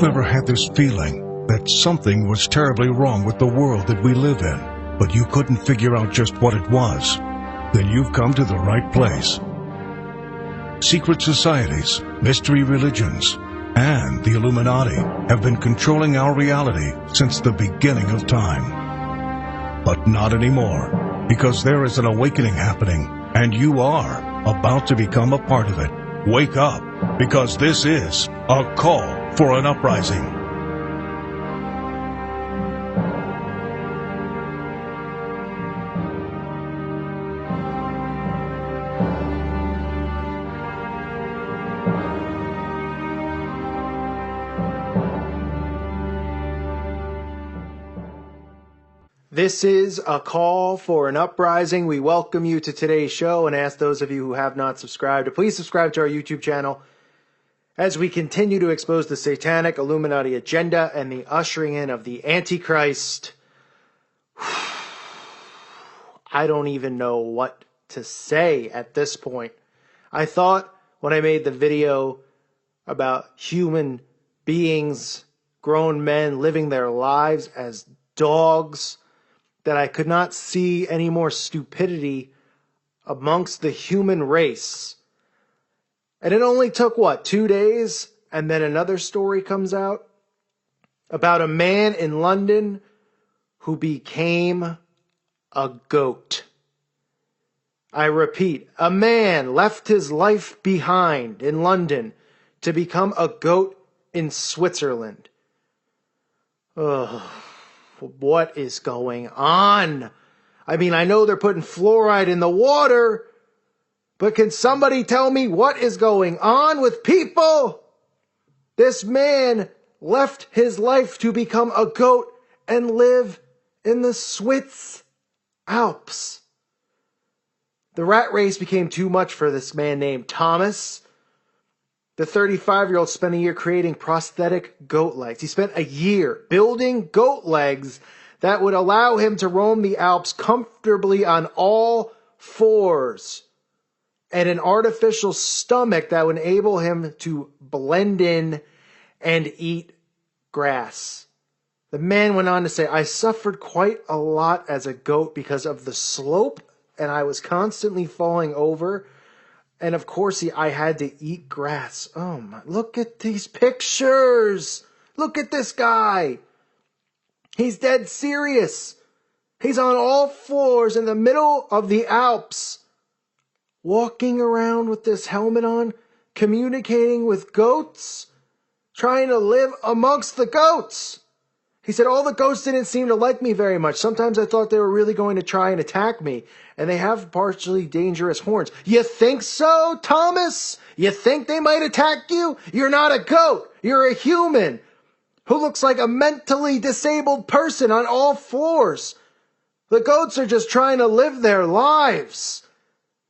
you've ever had this feeling that something was terribly wrong with the world that we live in, but you couldn't figure out just what it was, then you've come to the right place. Secret societies, mystery religions, and the Illuminati have been controlling our reality since the beginning of time. But not anymore, because there is an awakening happening, and you are about to become a part of it. Wake up, because this is a call for an uprising. This is a call for an uprising. We welcome you to today's show and ask those of you who have not subscribed to please subscribe to our YouTube channel as we continue to expose the satanic Illuminati agenda and the ushering in of the Antichrist. I don't even know what to say at this point. I thought when I made the video about human beings, grown men living their lives as dogs, that I could not see any more stupidity amongst the human race. And it only took, 2 days? And then another story comes out about a man in London who became a goat. I repeat, a man left his life behind in London to become a goat in Switzerland. Ugh. What is going on? I mean, I know they're putting fluoride in the water, but can somebody tell me what is going on with people? This man left his life to become a goat and live in the Swiss Alps. The rat race became too much for this man named Thomas. The 35-year-old spent a year creating prosthetic goat legs. He spent a year building goat legs that would allow him to roam the Alps comfortably on all fours, and an artificial stomach that would enable him to blend in and eat grass. The man went on to say, I suffered quite a lot as a goat because of the slope, and I was constantly falling over. And of course, I had to eat grass. Oh my, look at these pictures. Look at this guy. He's dead serious. He's on all fours in the middle of the Alps, walking around with this helmet on, communicating with goats, trying to live amongst the goats. He said, all the goats didn't seem to like me very much. Sometimes I thought they were really going to try and attack me. And they have partially dangerous horns. You think so, Thomas? You think they might attack you? You're not a goat. You're a human who looks like a mentally disabled person on all fours. The goats are just trying to live their lives.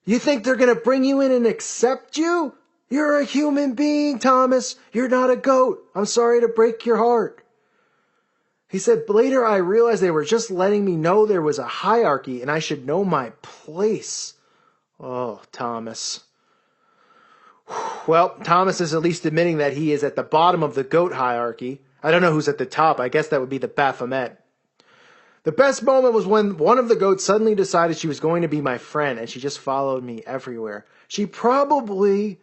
You think they're going to bring you in and accept you? You're a human being, Thomas. You're not a goat. I'm sorry to break your heart. He said, later I realized they were just letting me know there was a hierarchy and I should know my place. Oh, Thomas. Well, Thomas is at least admitting that he is at the bottom of the goat hierarchy. I don't know who's at the top. I guess that would be the Baphomet. The best moment was when one of the goats suddenly decided she was going to be my friend and she just followed me everywhere. She probably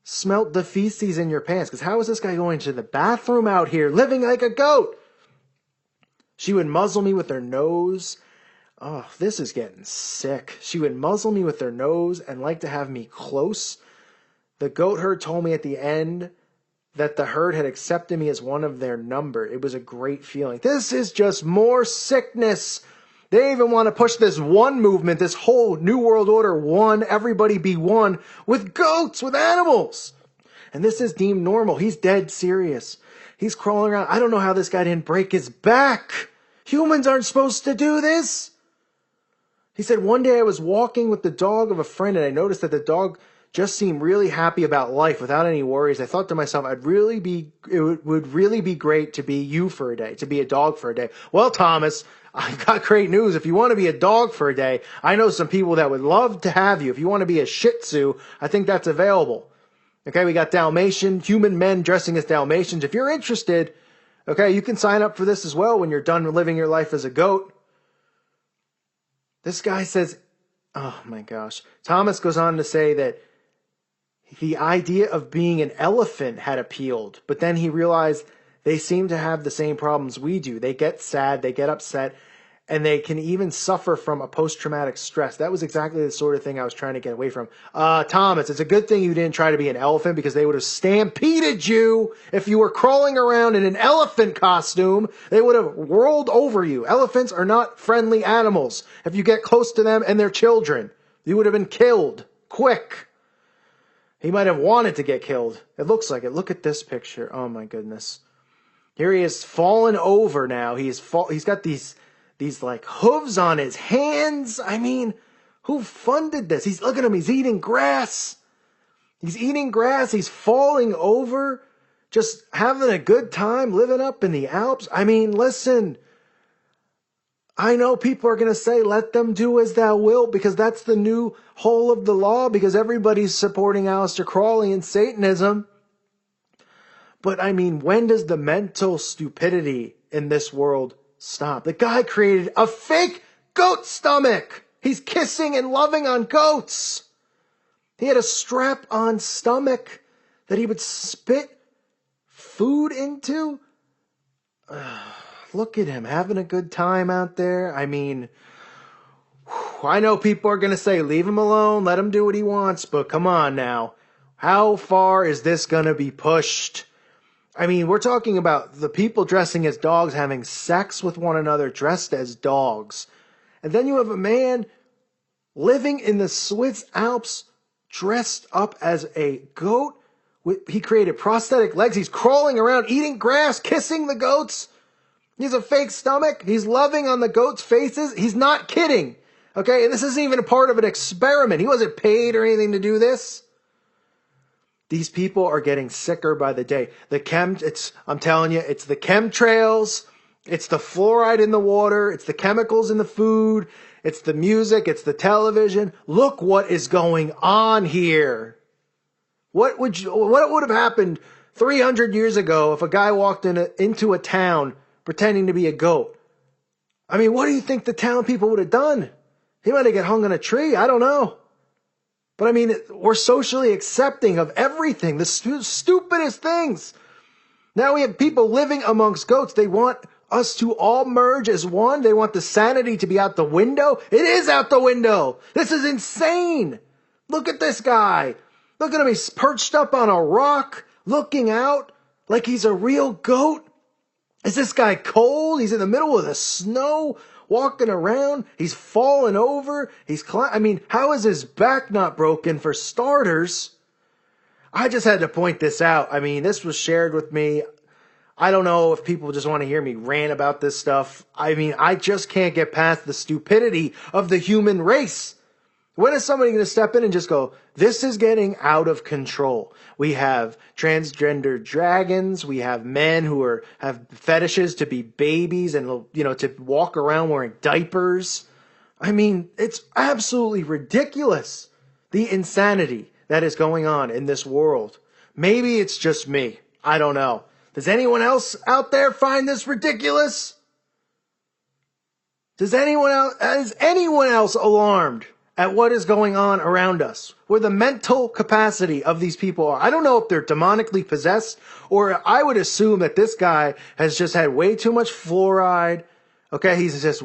smelt the feces in your pants, because how is this guy going to the bathroom out here living like a goat? She would muzzle me with her nose. Oh, this is getting sick. She would muzzle me with her nose and like to have me close. The goat herd told me at the end that the herd had accepted me as one of their number. It was a great feeling. This is just more sickness. They even want to push this one movement, this whole New World Order one, everybody be one, with goats, with animals. And this is deemed normal. He's dead serious. He's crawling around. I don't know how this guy didn't break his back. Humans aren't supposed to do this. He said, one day I was walking with the dog of a friend and I noticed that the dog just seemed really happy about life without any worries. I thought to myself, it would really be great to be you for a day, to be a dog for a day. Well, Thomas, I got great news. If you want to be a dog for a day, I know some people that would love to have you. If you want to be a Shih Tzu, I think that's available. Okay, we got human men dressing as Dalmatians. If you're interested, okay, you can sign up for this as well when you're done living your life as a goat. This guy says, oh my gosh. Thomas goes on to say that the idea of being an elephant had appealed, but then he realized they seem to have the same problems we do. They get sad, they get upset, and they can even suffer from a post-traumatic stress. That was exactly the sort of thing I was trying to get away from. Thomas, it's a good thing you didn't try to be an elephant, because they would have stampeded you if you were crawling around in an elephant costume. They would have rolled over you. Elephants are not friendly animals. If you get close to them and their children, you would have been killed quick. He might have wanted to get killed. It looks like it. Look at this picture. Oh my goodness. Here he is fallen over now. He's got these like hooves on his hands. I mean, who funded this? Look at him. He's eating grass. He's eating grass. He's falling over, just having a good time, living up in the Alps. I mean, listen, I know people are going to say, let them do as thou wilt, because that's the new whole of the law, because everybody's supporting Aleister Crowley and Satanism. But I mean, when does the mental stupidity in this world stop? The guy created a fake goat stomach. He's kissing and loving on goats. He had a strap-on stomach that he would spit food into. Look at him having a good time out there. I mean, I know people are going to say, leave him alone, let him do what he wants, but come on now. How far is this going to be pushed? I mean, we're talking about the people dressing as dogs having sex with one another dressed as dogs. And then you have a man living in the Swiss Alps dressed up as a goat. He created prosthetic legs. He's crawling around, eating grass, kissing the goats. He's a fake stomach. He's loving on the goats' faces. He's not kidding. Okay, and this isn't even a part of an experiment. He wasn't paid or anything to do this. These people are getting sicker by the day. I'm telling you, it's the chemtrails, it's the fluoride in the water, it's the chemicals in the food, it's the music, it's the television. Look what is going on here. What would have happened 300 years ago if a guy walked into a town pretending to be a goat? I mean, what do you think the town people would have done? He might have got hung on a tree. I don't know. But I mean, we're socially accepting of everything, the stupidest things. Now we have people living amongst goats. They want us to all merge as one. They want the sanity to be out the window. It is out the window. This is insane. Look at this guy. Look at him. He's perched up on a rock, looking out like he's a real goat. Is this guy cold? He's in the middle of the snow, walking around. He's fallen over. I mean, how is his back not broken for starters? I just had to point this out. I mean, this was shared with me. I don't know if people just want to hear me rant about this stuff. I mean, I just can't get past the stupidity of the human race. When is somebody going to step in and just go, this is getting out of control? We have transgender dragons. We have men who have fetishes to be babies and, to walk around wearing diapers. I mean, it's absolutely ridiculous, the insanity that is going on in this world. Maybe it's just me. I don't know. Does anyone else out there find this ridiculous? Is anyone else alarmed at what is going on around us, where the mental capacity of these people are? I don't know if they're demonically possessed, or I would assume that this guy has just had way too much fluoride. Okay, he's just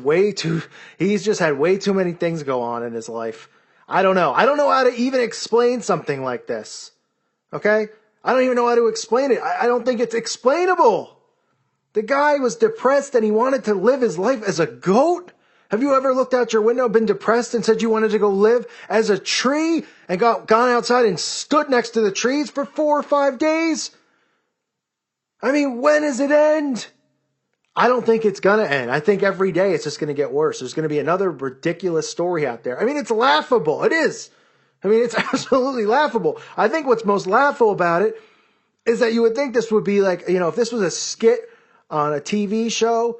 had way too many things go on in his life. I don't know. I don't know how to even explain something like this. Okay? I don't even know how to explain it. I don't think it's explainable. The guy was depressed and he wanted to live his life as a goat. Have you ever looked out your window, been depressed, and said you wanted to go live as a tree and gone outside and stood next to the trees for 4 or 5 days? I mean, when does it end? I don't think it's going to end. I think every day it's just going to get worse. There's going to be another ridiculous story out there. I mean, it's laughable. It is. I mean, it's absolutely laughable. I think what's most laughable about it is that you would think this would be like, if this was a skit on a TV show,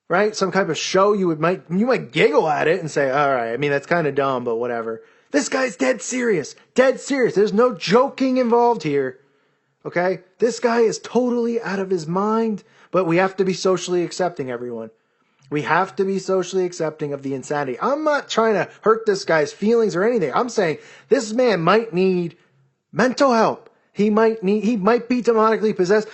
right? Some type of show, you might giggle at it and say, all right, I mean, that's kind of dumb, but whatever. This guy's dead serious. Dead serious. There's no joking involved here. Okay? This guy is totally out of his mind. But we have to be socially accepting, everyone. We have to be socially accepting of the insanity. I'm not trying to hurt this guy's feelings or anything. I'm saying this man might need mental help. He might be demonically possessed.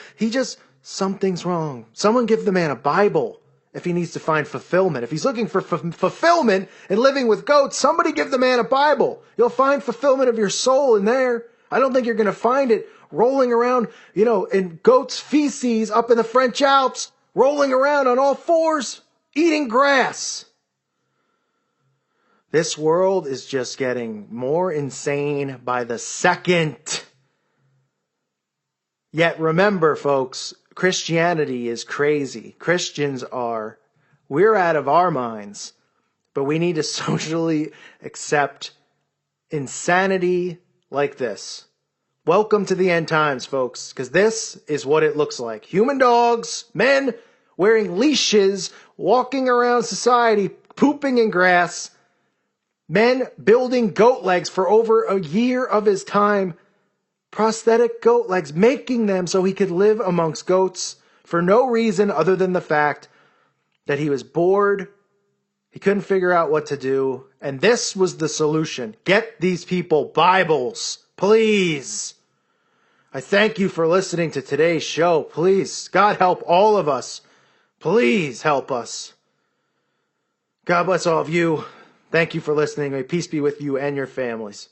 Something's wrong. Someone give the man a Bible if he needs to find fulfillment. If he's looking for fulfillment and living with goats, somebody give the man a Bible. You'll find fulfillment of your soul in there. I don't think you're going to find it rolling around, in goat's feces up in the French Alps, rolling around on all fours, eating grass. This world is just getting more insane by the second. Yet remember, folks, Christianity is crazy. We're out of our minds, but we need to socially accept insanity like this. Welcome to the end times, folks, because this is what it looks like. Human dogs, men wearing leashes, walking around society, pooping in grass, men building goat legs for over a year of his time, prosthetic goat legs, making them so he could live amongst goats for no reason other than the fact that he was bored, he couldn't figure out what to do, and this was the solution. Get these people Bibles, please. I thank you for listening to today's show. Please, God help all of us. Please help us. God bless all of you. Thank you for listening. May peace be with you and your families.